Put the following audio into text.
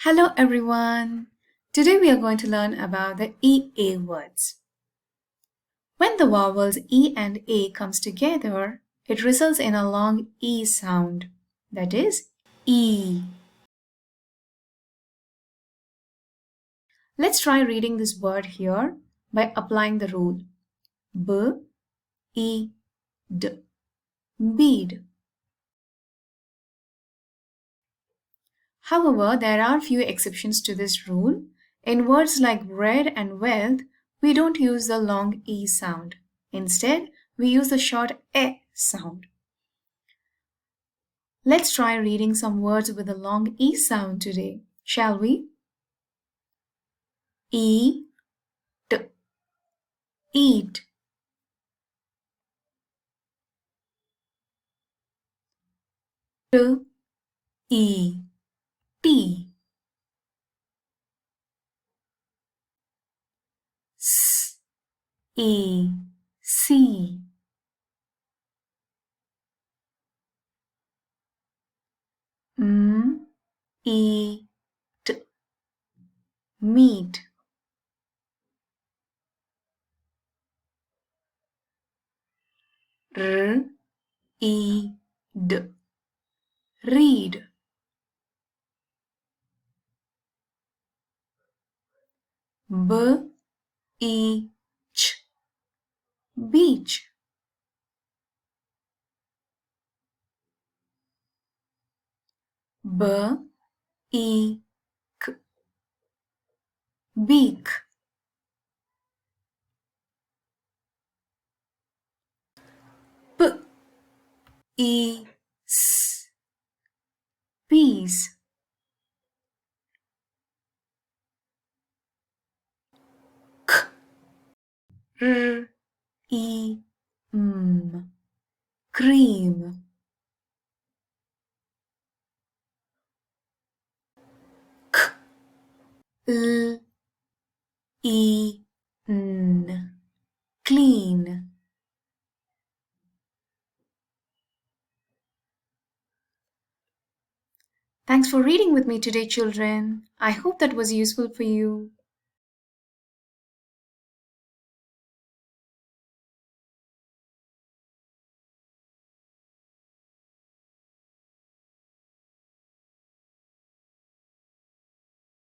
Hello everyone! Today we are going to learn about the EA words. When the vowels E and A comes together, it results in a long E sound, that is E. Let's try reading this word here by applying the rule B, E, D. Bead. However, there are few exceptions to this rule. In words like bread and wealth, we don't use the long E sound. Instead, we use the short E sound. Let's try reading some words with a long E sound today, shall we? Eat, eat. T, E, tea. S, E, see. M, E, t, meat. R, E, d, read. B, E, ch, beach. B, E, k, beak. P, E, s, peas. K, R, E, M, cream. K, L, E, N, clean. Thanks for reading with me today, children. I hope that was useful for you.